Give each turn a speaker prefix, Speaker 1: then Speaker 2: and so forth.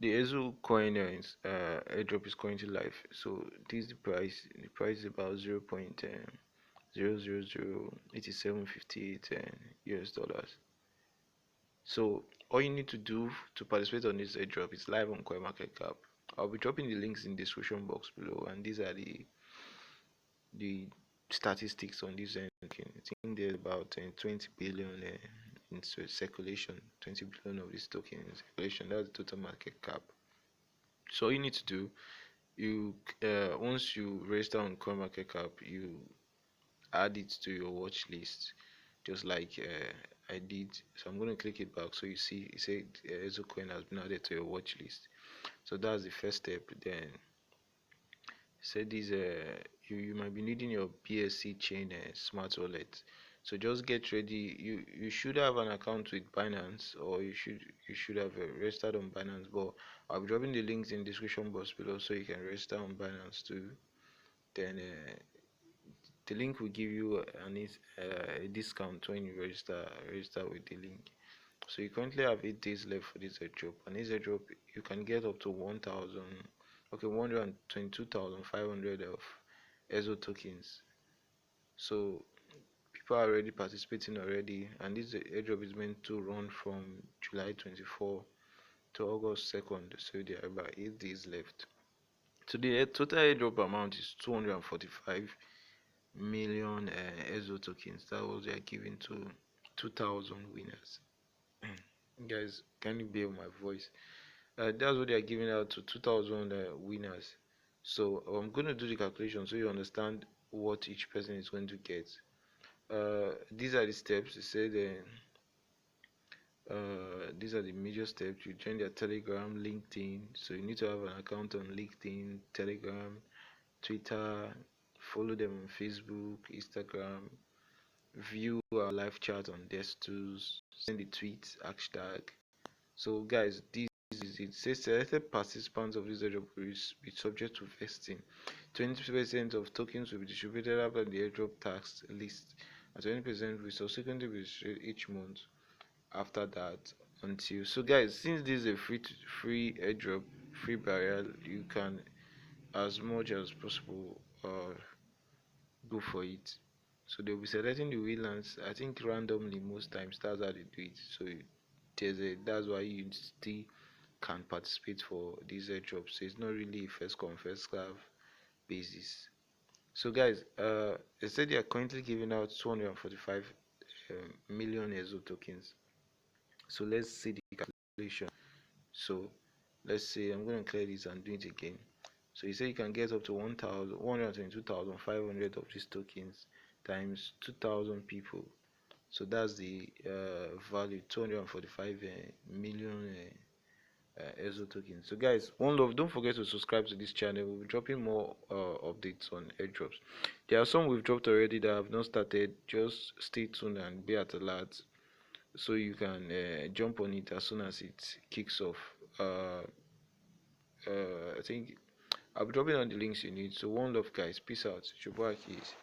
Speaker 1: The ExzoCoin airdrop is currently live. So this is the price. The price is about 0.0008758 US dollars. So all you need to do to participate on this airdrop is live on CoinMarketCap. I'll be dropping the links in the description box below, and these are the statistics on this end. I think there's about 20 billion in circulation. 20 billion of this token in circulation. That's the total market cap. So all you need to do, you once you register on CoinMarketCap, you add it to your watch list, just like I did. So I'm going to click it back. So you see, it said ExzoCoin has been added to your watch list. So that's the first step. Then said this you might be needing your BSC chain smart wallet. So just get ready. You should have an account with Binance, or you should have registered on Binance. But I'll be dropping the links in the description box below, so you can register on Binance too. Then the link will give you a discount when you register with the link. So you currently have 8 days left for this airdrop, and this airdrop you can get up to 122,500 of Exzo tokens. So people are already participating already, and this airdrop is meant to run from July 24 to August 2nd. So there are about 8 days left. So the total airdrop amount is 245 million Exzo tokens. That was they are giving to 2,000 winners. Guys, can you bear my voice? That's what they are giving out to 2,000 winners. So I'm going to do the calculation so you understand what each person is going to get. These are the steps. They said these are the major steps. You join their Telegram, LinkedIn. So you need to have an account on LinkedIn, Telegram, Twitter. Follow them on Facebook, Instagram. View our live chat on desktops. Send the tweets hashtag. So guys, this is it. Says selected participants of this airdrop will be subject to vesting. 20% of tokens will be distributed after the airdrop tax list, and 20% will subsequently be distributed each month after that. Until so guys, since this is a free airdrop, free barrier, you can as much as possible go for it. So they'll be selecting the winners, I think randomly most times. That's how they do it. So that's why you still can participate for these airdrops. So it's not really first come first serve basis. So guys, they said they are currently giving out 245 million Exzo tokens. So let's see the calculation. So let's say I'm going to clear this and do it again. So you say you can get up to 122,500 of these tokens times 2,000 people. So that's the value, 245 million Exzo tokens. So guys, one love, don't forget to subscribe to this channel. We'll be dropping more updates on airdrops. There are some we've dropped already that have not started. Just stay tuned and be at alert so you can jump on it as soon as it kicks off. I think I'll be dropping on the links you need. So one love guys, peace out. It's your boy Keys.